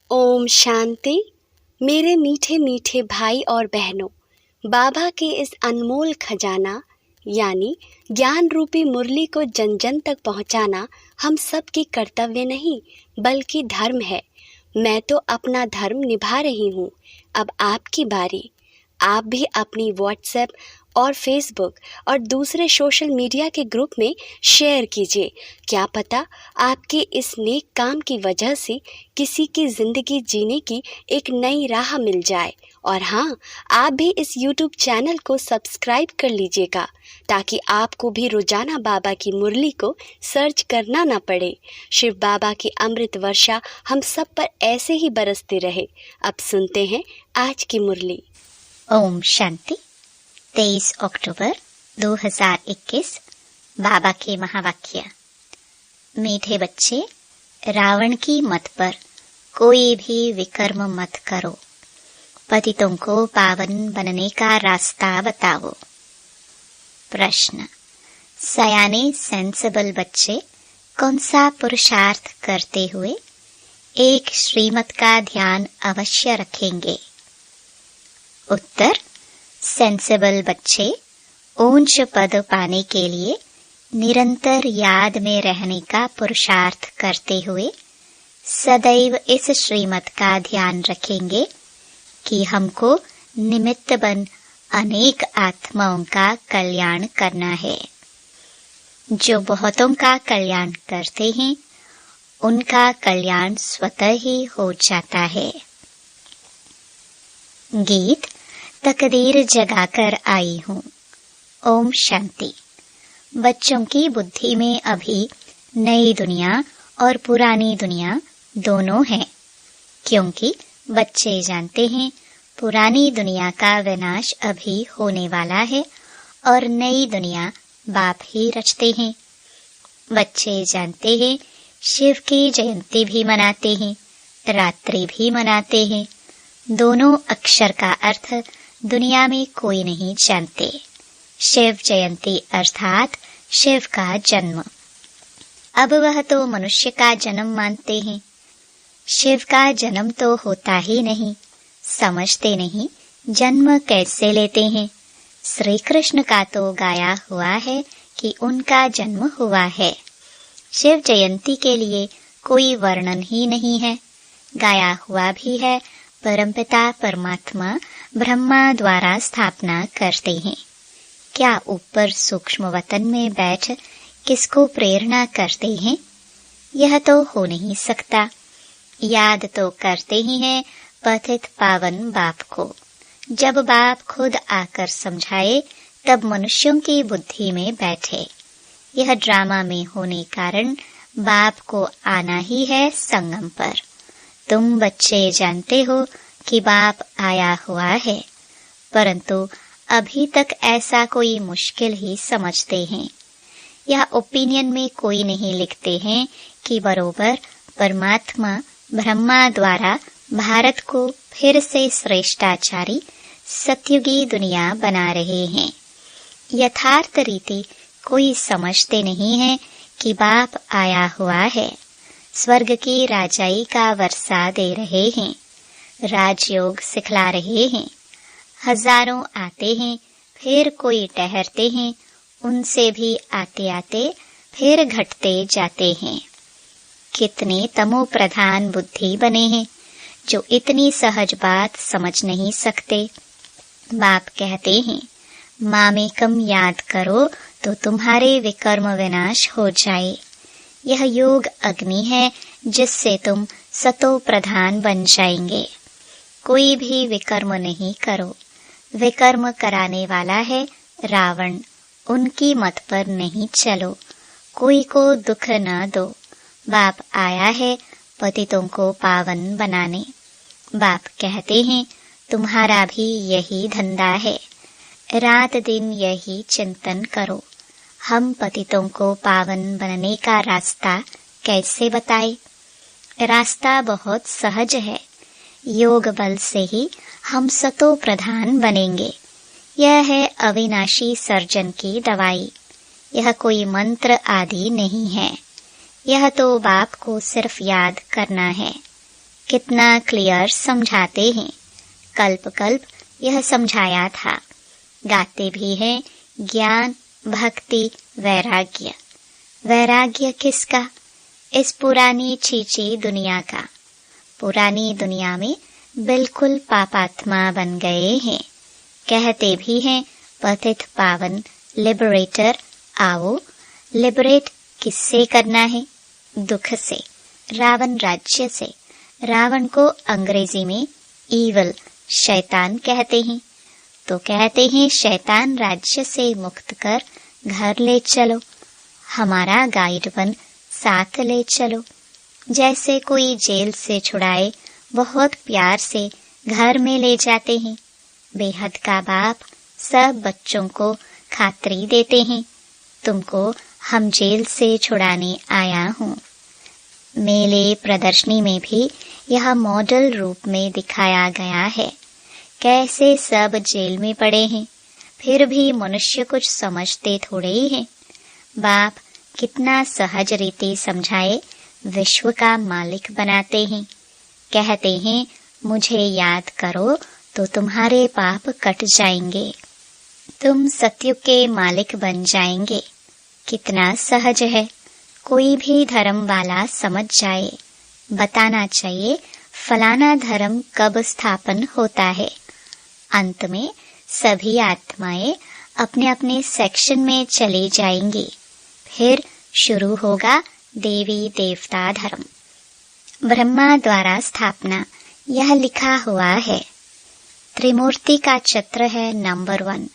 ओम शांति। मेरे मीठे मीठे भाई और बहनों, बाबा के इस अनमोल खजाना यानी ज्ञान रूपी मुरली को जन जन तक पहुंचाना हम सब की कर्तव्य नहीं बल्कि धर्म है। मैं तो अपना धर्म निभा रही हूँ। अब आपकी बारी। आप भी अपनी व्हाट्सएप और फेसबुक और दूसरे सोशल मीडिया के ग्रुप में शेयर कीजिए। क्या पता आपके इस नेक काम की वजह से किसी की ज़िंदगी जीने की एक नई राह मिल जाए। और हाँ, आप भी इस यूट्यूब चैनल को सब्सक्राइब कर लीजिएगा ताकि आपको भी रोजाना बाबा की मुरली को सर्च करना ना पड़े। शिव बाबा की अमृत वर्षा हम सब पर ऐसे ही बरसते रहे। अब सुनते हैं आज की मुरली। ओम शांति। 23 अक्टूबर 2021। बाबा के महावाक्य। मीठे बच्चे, रावण की मत पर कोई भी विकर्म मत करो। पतितों को पावन बनने का रास्ता बताओ। प्रश्न। सयाने सेंसिबल बच्चे कौन सा पुरुषार्थ करते हुए एक श्रीमत का ध्यान अवश्य रखेंगे? उत्तर। सेंसिबल बच्चे ऊंच पद पाने के लिए निरंतर याद में रहने का पुरुषार्थ करते हुए सदैव इस श्रीमत का ध्यान रखेंगे कि हमको निमित्त बन अनेक आत्माओं का कल्याण करना है। जो बहुतों का कल्याण करते हैं उनका कल्याण स्वतः ही हो जाता है। गीत। तकदीर जगाकर आई हूँ। ओम शांति। बच्चों की बुद्धि में अभी नई दुनिया और पुरानी दुनिया दोनों है, क्योंकि बच्चे जानते हैं पुरानी दुनिया का विनाश अभी होने वाला है और नई दुनिया बाप ही रचते हैं। बच्चे जानते हैं शिव की जयंती भी मनाते हैं, रात्रि भी मनाते हैं। दोनों अक्षर का अर्थ दुनिया में कोई नहीं जानते। शिव जयंती अर्थात शिव का जन्म। अब वह तो मनुष्य का जन्म मानते हैं। शिव का जन्म तो होता ही नहीं, समझते नहीं जन्म कैसे लेते हैं। श्री कृष्ण का तो गाया हुआ है कि उनका जन्म हुआ है। शिव जयंती के लिए कोई वर्णन ही नहीं है। गाया हुआ भी है परमपिता परमात्मा ब्रह्मा द्वारा स्थापना करते हैं। क्या ऊपर सूक्ष्म वतन में बैठ किसको प्रेरणा करते हैं? यह तो हो नहीं सकता। याद तो करते ही हैं पतित पावन बाप को। जब बाप खुद आकर समझाए तब मनुष्यों की बुद्धि में बैठे। यह ड्रामा में होने कारण बाप को आना ही है संगम पर। तुम बच्चे जानते हो कि बाप आया हुआ है, परंतु अभी तक ऐसा कोई मुश्किल ही समझते हैं। यह ओपिनियन में कोई नहीं लिखते हैं कि बरोबर परमात्मा ब्रह्मा द्वारा भारत को फिर से श्रेष्ठाचारी सतयुगी दुनिया बना रहे हैं। यथार्थ रीति कोई समझते नहीं है कि बाप आया हुआ है, स्वर्ग की राजाई का वर्षा दे रहे हैं, राजयोग सिखला रहे हैं। हजारों आते हैं, फिर कोई ठहरते हैं, उनसे भी आते आते फिर घटते जाते हैं। कितने तमो प्रधान बुद्धि बने हैं जो इतनी सहज बात समझ नहीं सकते। बाप कहते हैं मामेकम याद करो तो तुम्हारे विकर्म विनाश हो जाए। यह योग अग्नि है जिससे तुम सतो प्रधान बन जाएंगे। कोई भी विकर्म नहीं करो। विकर्म कराने वाला है रावण। उनकी मत पर नहीं चलो। कोई को दुख न दो। बाप आया है पतितों को पावन बनाने। बाप कहते हैं तुम्हारा भी यही धंधा है। रात दिन यही चिंतन करो। हम पतितों को पावन बनने का रास्ता कैसे बताए? रास्ता बहुत सहज है। योग बल से ही हम सतो प्रधान बनेंगे। यह है अविनाशी सर्जन की दवाई। यह कोई मंत्र आदि नहीं है। यह तो बाप को सिर्फ याद करना है। कितना क्लियर समझाते हैं। कल्प कल्प यह समझाया था। गाते भी हैं ज्ञान, भक्ति, वैराग्य। वैराग्य किसका? इस पुरानी छीची दुनिया का। पुरानी दुनिया में बिल्कुल पापात्मा बन गए हैं। कहते भी हैं पतित पावन लिबरेटर आओ। लिबरेट किससे करना है? दुख से, रावण राज्य से। रावण को अंग्रेजी में ईवल, शैतान कहते हैं। तो कहते हैं शैतान राज्य से मुक्त कर घर ले चलो, हमारा गाइड बन साथ ले चलो। जैसे कोई जेल से छुड़ाए बहुत प्यार से घर में ले जाते हैं। बेहद का बाप सब बच्चों को खातरी देते हैं, तुमको हम जेल से छुड़ाने आया हूँ। मेले प्रदर्शनी में भी यह मॉडल रूप में दिखाया गया है। कैसे सब जेल में पड़े हैं, फिर भी मनुष्य कुछ समझते थोड़े ही हैं। बाप कितना सहज रीति समझाए विश्व का मालिक बनाते हैं। कहते हैं मुझे याद करो तो तुम्हारे पाप कट जाएंगे, तुम सतयुग के मालिक बन जाएंगे। कितना सहज है। कोई भी धर्म वाला समझ जाए, बताना चाहिए फलाना धर्म कब स्थापन होता है। अंत में सभी आत्माएं अपने अपने सेक्शन में चली जाएंगी। फिर शुरू होगा देवी देवता धर्म। ब्रह्मा द्वारा स्थापना यह लिखा हुआ है। त्रिमूर्ति का चित्र है नंबर 1।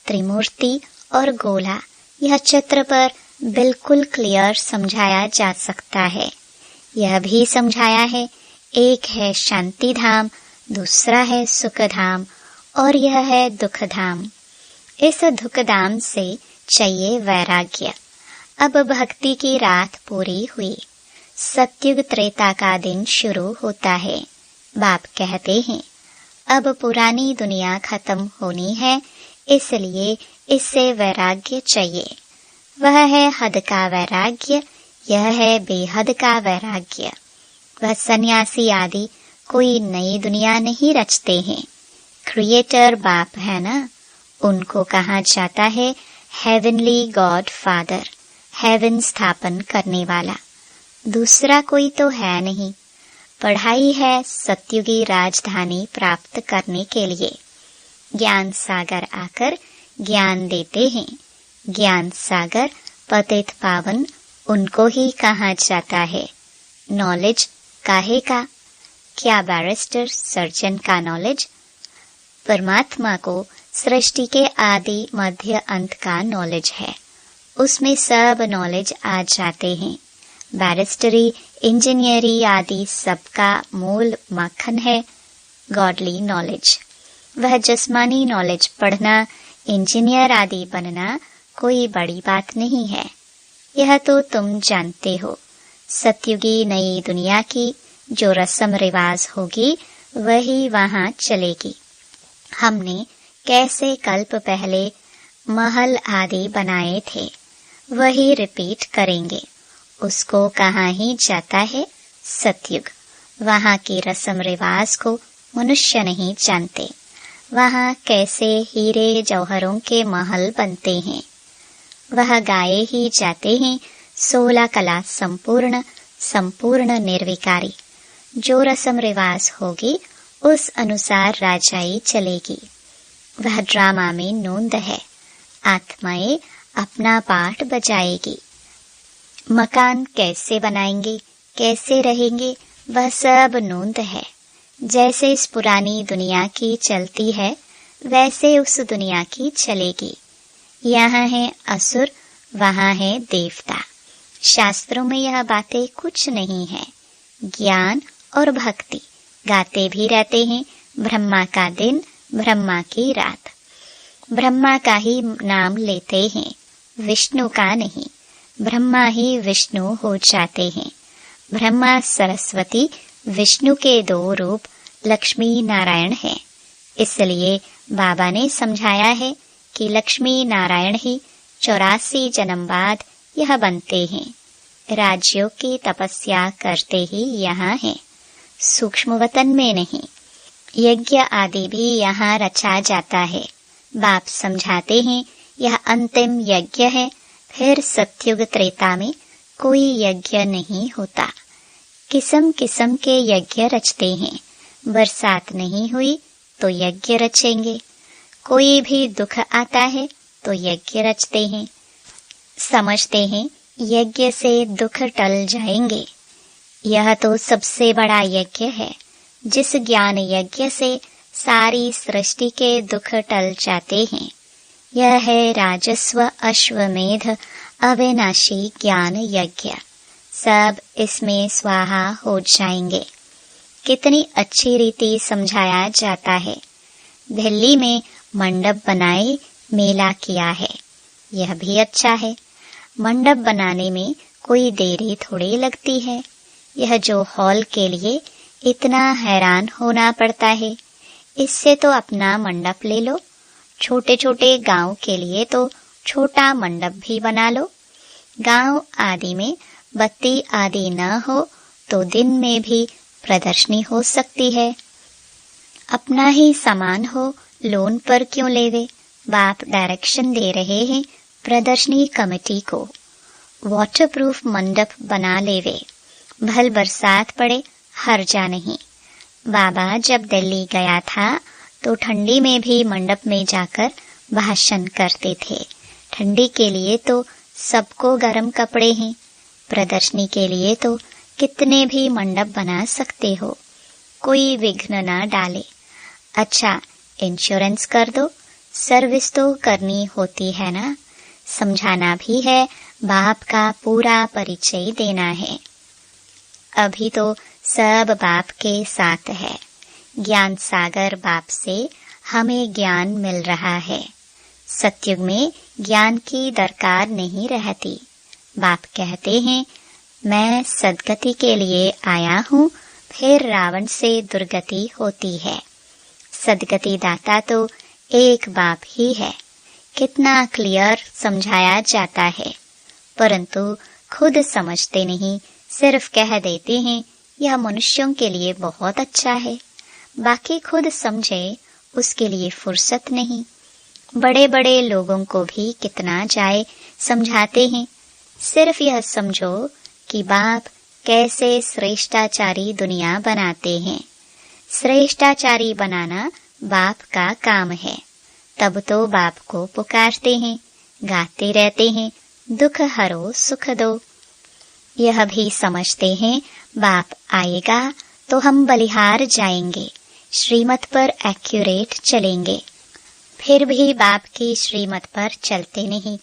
त्रिमूर्ति और गोला, यह चित्र पर बिल्कुल क्लियर समझाया जा सकता है। यह भी समझाया है एक है शांति धाम, दूसरा है सुख धाम और यह है दुख धाम। इस दुख धाम से चाहिए वैराग्य। अब भक्ति की रात पूरी हुई, सतयुग त्रेता का दिन शुरू होता है। बाप कहते हैं अब पुरानी दुनिया खत्म होनी है, इसलिए इससे वैराग्य चाहिए। वह है हद का वैराग्य, यह है बेहद का वैराग्य। वह सन्यासी आदि कोई नई दुनिया नहीं रचते हैं। क्रिएटर बाप है ना, उनको कहा जाता है हेवनली गॉड फादर, हेवन स्थापन करने वाला। दूसरा कोई तो है नहीं। पढ़ाई है सतयुगी राजधानी प्राप्त करने के लिए। ज्ञान सागर आकर ज्ञान देते हैं। ज्ञान सागर पतित पावन उनको ही कहा जाता है। नॉलेज काहे का? क्या बैरिस्टर सर्जन का नॉलेज? परमात्मा को सृष्टि के आदि मध्य अंत का नॉलेज है, उसमें सब नॉलेज आ जाते हैं। बैरिस्टरी, इंजीनियरी आदि सबका मूल मक्खन है गॉडली नॉलेज। वह जिस्मानी नॉलेज पढ़ना, इंजीनियर आदि बनना कोई बड़ी बात नहीं है। यह तो तुम जानते हो। सतयुगी नई दुनिया की जो रस्म रिवाज होगी वही वहां चलेगी। हमने कैसे कल्प पहले महल आदि बनाए थे, वही रिपीट करेंगे। उसको कहा ही जाता है सतयुग। वहां की रस्म रिवाज को मनुष्य नहीं जानते। वहां कैसे हीरे जौहरों के महल बनते हैं, वह गाए ही जाते हैं 16 कला संपूर्ण, संपूर्ण निर्विकारी। जो रस्म रिवाज होगी उस अनुसार राजाई चलेगी। वह ड्रामा में नोंद है। आत्माएं अपना पाठ बजाएगी। मकान कैसे बनाएंगे, कैसे रहेंगे, वह सब नोंद है। जैसे इस पुरानी दुनिया की चलती है वैसे उस दुनिया की चलेगी। यहाँ है असुर, वहाँ है देवता। शास्त्रों में यह बातें कुछ नहीं है। ज्ञान और भक्ति गाते भी रहते हैं। ब्रह्मा का दिन, ब्रह्मा की रात। ब्रह्मा का ही नाम लेते हैं, विष्णु का नहीं। ब्रह्मा ही विष्णु हो जाते हैं। ब्रह्मा सरस्वती विष्णु के 2 रूप लक्ष्मी नारायण हैं। इसलिए बाबा ने समझाया है कि लक्ष्मी नारायण ही 84 जन्म बाद यह बनते हैं। राज्यों की तपस्या करते ही यहाँ हैं। सूक्ष्म वतन में नहीं। यज्ञ आदि भी यहाँ रचा जाता है। बाप समझाते हैं यह अंतिम यज्ञ है। फिर सतयुग त्रेता में कोई यज्ञ नहीं होता। किस्म किस्म के यज्ञ रचते हैं। बरसात नहीं हुई तो यज्ञ रचेंगे। कोई भी दुख आता है तो यज्ञ रचते हैं। समझते हैं यज्ञ से दुख टल जाएंगे। यह तो सबसे बड़ा यज्ञ है। जिस ज्ञान यज्ञ से सारी सृष्टि के दुख टल जाते हैं। यह है राजस्व अश्वमेध अविनाशी ज्ञान यज्ञ। सब इसमें स्वाहा हो जाएंगे। कितनी अच्छी रीति समझाया जाता है। दिल्ली में मंडप बनाए मेला किया है। यह भी अच्छा है। मंडप बनाने में कोई देरी थोड़ी लगती है। यह जो हॉल के लिए इतना हैरान होना पड़ता है, इससे तो अपना मंडप ले लो। छोटे छोटे गांव के लिए तो छोटा मंडप भी बना लो। गांव आदि में बत्ती आदि न हो तो दिन में भी प्रदर्शनी हो सकती है। अपना ही सामान हो, लोन पर क्यों लेवे। बाप डायरेक्शन दे रहे हैं प्रदर्शनी कमेटी को। वाटरप्रूफ मंडप बना लेवे। भल बरसात पड़े हर्जा नहीं। बाबा जब दिल्ली गया था तो ठंडी में भी मंडप में जाकर भाषण करते थे। ठंडी के लिए तो सबको गर्म कपड़े हैं। प्रदर्शनी के लिए तो कितने भी मंडप बना सकते हो, कोई विघ्न न डाले। अच्छा, इंश्योरेंस कर दो। सर्विस तो करनी होती है ना। समझाना भी है, बाप का पूरा परिचय देना है। अभी तो सब बाप के साथ है। ज्ञान सागर बाप से हमें ज्ञान मिल रहा है। सतयुग में ज्ञान की दरकार नहीं रहती। बाप कहते हैं मैं सदगति के लिए आया हूँ। फिर रावण से दुर्गति होती है। सदगति दाता तो एक बाप ही है। कितना क्लियर समझाया जाता है, परंतु खुद समझते नहीं। सिर्फ कह देते हैं यह मनुष्यों के लिए बहुत अच्छा है। बाकी खुद समझे उसके लिए फुर्सत नहीं। बड़े बड़े लोगों को भी कितना जाए समझाते हैं। सिर्फ यह समझो कि बाप कैसे श्रेष्ठाचारी दुनिया बनाते हैं। श्रेष्ठाचारी बनाना बाप का काम है। तब तो बाप को पुकारते हैं, गाते रहते हैं, दुख हरो सुख दो। यह भी समझते हैं बाप आएगा तो हम बलिहार जाएंगे, श्रीमत पर एक्यूरेट चलेंगे। फिर भी बाप की श्रीमत पर चलते नहीं।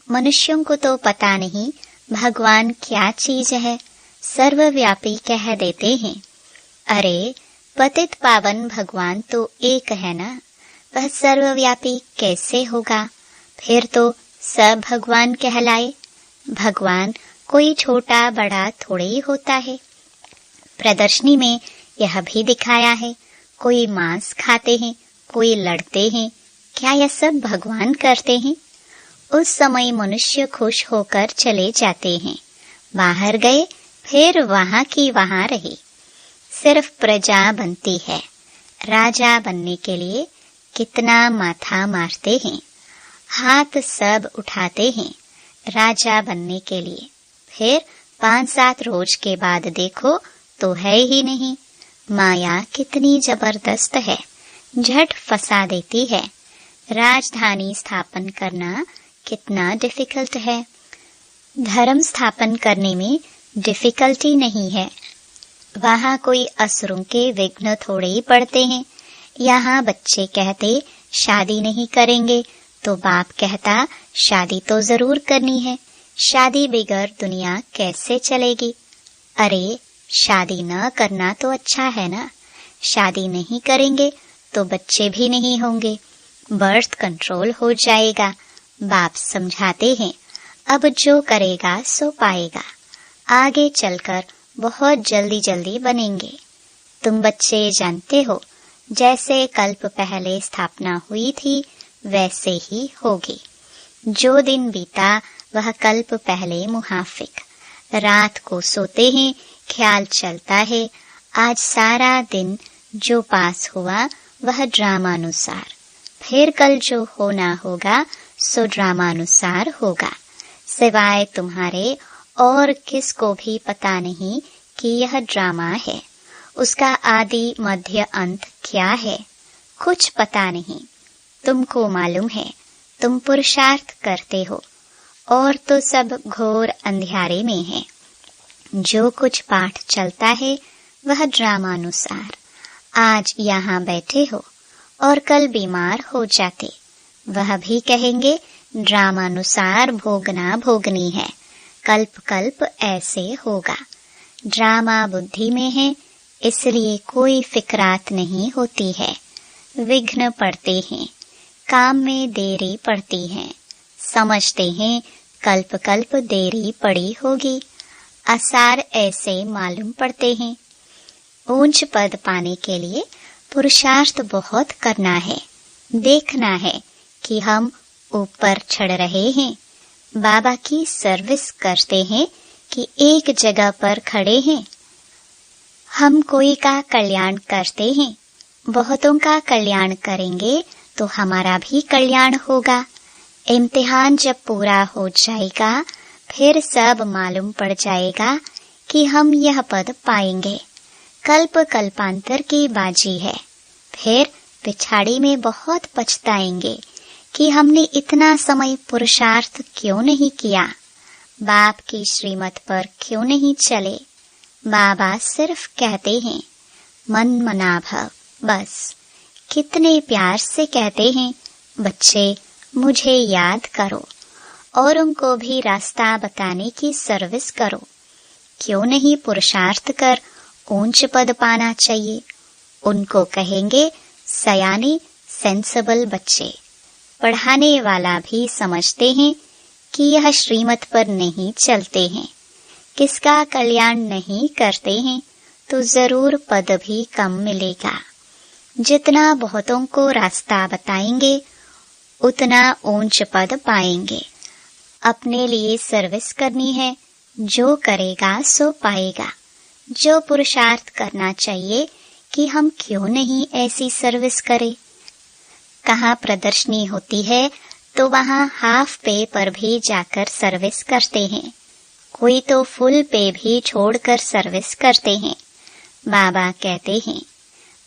मनुष्यों को तो पता नहीं भगवान क्या चीज है। सर्वव्यापी कह देते हैं। अरे पतित पावन भगवान तो एक है ना, वह सर्वव्यापी कैसे होगा। फिर तो सब भगवान कहलाए। भगवान कोई छोटा बड़ा थोड़े ही होता है। प्रदर्शनी में यह भी दिखाया है, कोई मांस खाते हैं, कोई लड़ते हैं। क्या यह सब भगवान करते हैं। उस समय मनुष्य खुश होकर चले जाते हैं। बाहर गए फिर वहां की वहां रहे। सिर्फ प्रजा बनती है। राजा बनने के लिए कितना माथा मारते हैं, हाथ सब उठाते हैं राजा बनने के लिए। फिर 5-7 रोज के बाद देखो तो है ही नहीं। माया कितनी जबरदस्त है, झट फंसा देती है। राजधानी स्थापन करना कितना डिफिकल्ट है। धर्म स्थापन करने में डिफिकल्टी नहीं है। वहाँ कोई असुरों के विघ्न थोड़े ही पड़ते हैं। यहाँ बच्चे कहते शादी नहीं करेंगे तो बाप कहता शादी तो जरूर करनी है। शादी बगैर दुनिया कैसे चलेगी। अरे शादी न करना तो अच्छा है ना। शादी नहीं करेंगे तो बच्चे भी नहीं होंगे, बर्थ कंट्रोल हो जाएगा। बाप समझाते हैं अब जो करेगा सो पाएगा। आगे चलकर बहुत जल्दी जल्दी बनेंगे। तुम बच्चे जानते हो जैसे कल्प पहले स्थापना हुई थी वैसे ही होगी। जो दिन बीता वह कल्प पहले मुहाफिक। रात को सोते हैं ख्याल चलता है आज सारा दिन जो पास हुआ वह ड्रामानुसार, फिर कल जो होना होगा सो ड्रामानुसार होगा। सिवाय तुम्हारे और किसको भी पता नहीं कि यह ड्रामा है। उसका आदि मध्य अंत क्या है, कुछ पता नहीं। तुमको मालूम है, तुम पुरुषार्थ करते हो और तो सब घोर अंधियारे में है। जो कुछ पाठ चलता है वह ड्रामानुसार। आज यहाँ बैठे हो और कल बीमार हो जाते, वह भी कहेंगे ड्रामानुसार भोगना भोगनी है, कल्प कल्प ऐसे होगा। ड्रामा बुद्धि में है, इसलिए कोई फिक्रात नहीं होती है। विघ्न पड़ते हैं, काम में देरी पड़ती है, समझते हैं कल्प कल्प देरी पड़ी होगी। आसार ऐसे मालूम पड़ते हैं। ऊंच पद पाने के लिए पुरुषार्थ बहुत करना है। देखना है कि हम ऊपर चढ़ रहे हैं, बाबा की सर्विस करते हैं कि एक जगह पर खड़े हैं। हम कोई का कल्याण करते हैं, बहुतों का कल्याण करेंगे तो हमारा भी कल्याण होगा। इम्तिहान जब पूरा हो जाएगा फिर सब मालूम पड़ जाएगा कि हम यह पद पाएंगे। कल्प कल्पांतर की बाजी है। फिर पिछाड़ी में बहुत पछताएंगे कि हमने इतना समय पुरुषार्थ क्यों नहीं किया, बाप की श्रीमत पर क्यों नहीं चले। बाबा सिर्फ कहते हैं मन मना भव, बस। कितने प्यार से कहते हैं, बच्चे मुझे याद करो और उनको भी रास्ता बताने की सर्विस करो। क्यों नहीं पुरुषार्थ कर ऊंच पद पाना चाहिए। उनको कहेंगे सयाने सेंसिबल बच्चे। पढ़ाने वाला भी समझते हैं कि यह श्रीमत पर नहीं चलते हैं, किसका कल्याण नहीं करते हैं तो जरूर पद भी कम मिलेगा। जितना बहुतों को रास्ता बताएंगे उतना ऊंच पद पाएंगे। अपने लिए सर्विस करनी है, जो करेगा सो पाएगा। जो पुरुषार्थ करना चाहिए कि हम क्यों नहीं ऐसी सर्विस करें। कहाँ प्रदर्शनी होती है तो वहाँ हाफ पे पर भी जाकर सर्विस करते हैं, कोई तो फुल पे भी छोड़कर सर्विस करते हैं। बाबा कहते हैं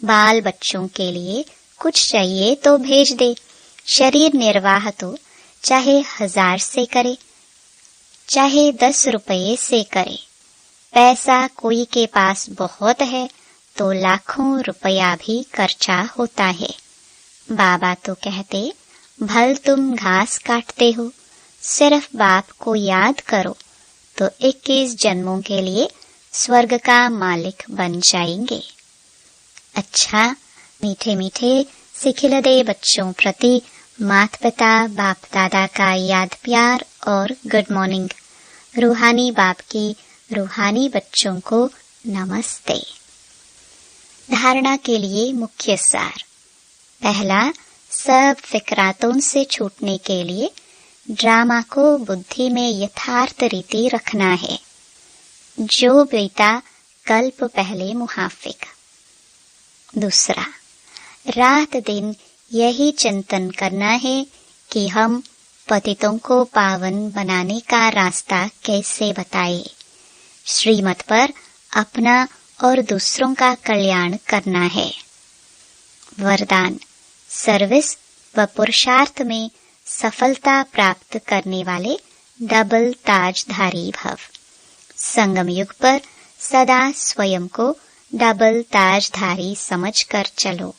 बाल बच्चों के लिए कुछ चाहिए तो भेज दे। शरीर निर्वाह तो चाहे 1000 से करे, चाहे 10 रुपये से करे। पैसा कोई के पास बहुत है तो लाखों रुपया भी खर्चा होता है। बाबा तो कहते भल तुम घास काटते हो, सिर्फ बाप को याद करो तो 21 जन्मों के लिए स्वर्ग का मालिक बन जाएंगे। अच्छा, मीठे मीठे सिखिलदे बच्चों प्रति माता पिता बाप दादा का याद प्यार और गुड मॉर्निंग। रूहानी बाप की रूहानी बच्चों को नमस्ते। धारणा के लिए मुख्य सार। पहला, सब फिक्रातों से छूटने के लिए ड्रामा को बुद्धि में यथार्थ रीति रखना है, जो बीता कल्प पहले मुहाफिक। दूसरा, रात दिन यही चिंतन करना है कि हम पतितों को पावन बनाने का रास्ता कैसे बताए। श्रीमत पर अपना और दूसरों का कल्याण करना है। वरदान, सर्विस व पुरुषार्थ में सफलता प्राप्त करने वाले डबल ताजधारी भव। संगम युग पर सदा स्वयं को डबल ताजधारी समझकर चलो।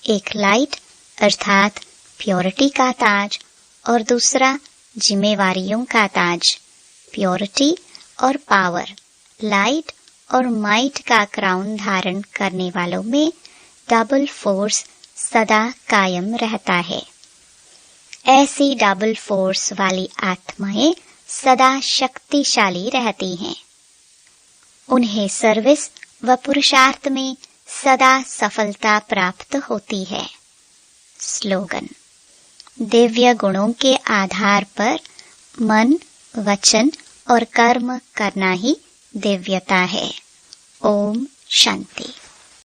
एक लाइट अर्थात प्योरिटी का ताज और दूसरा जिम्मेवारियों का ताज। प्योरिटी और पावर, लाइट और माइट का क्राउन धारण करने वालों में डबल फोर्स सदा कायम रहता है। ऐसी डबल फोर्स वाली आत्माएं सदा शक्तिशाली रहती हैं। उन्हें सर्विस व पुरुषार्थ में सदा सफलता प्राप्त होती है। स्लोगन, दिव्य गुणों के आधार पर मन, वचन और कर्म करना ही दिव्यता है। ओम शांति।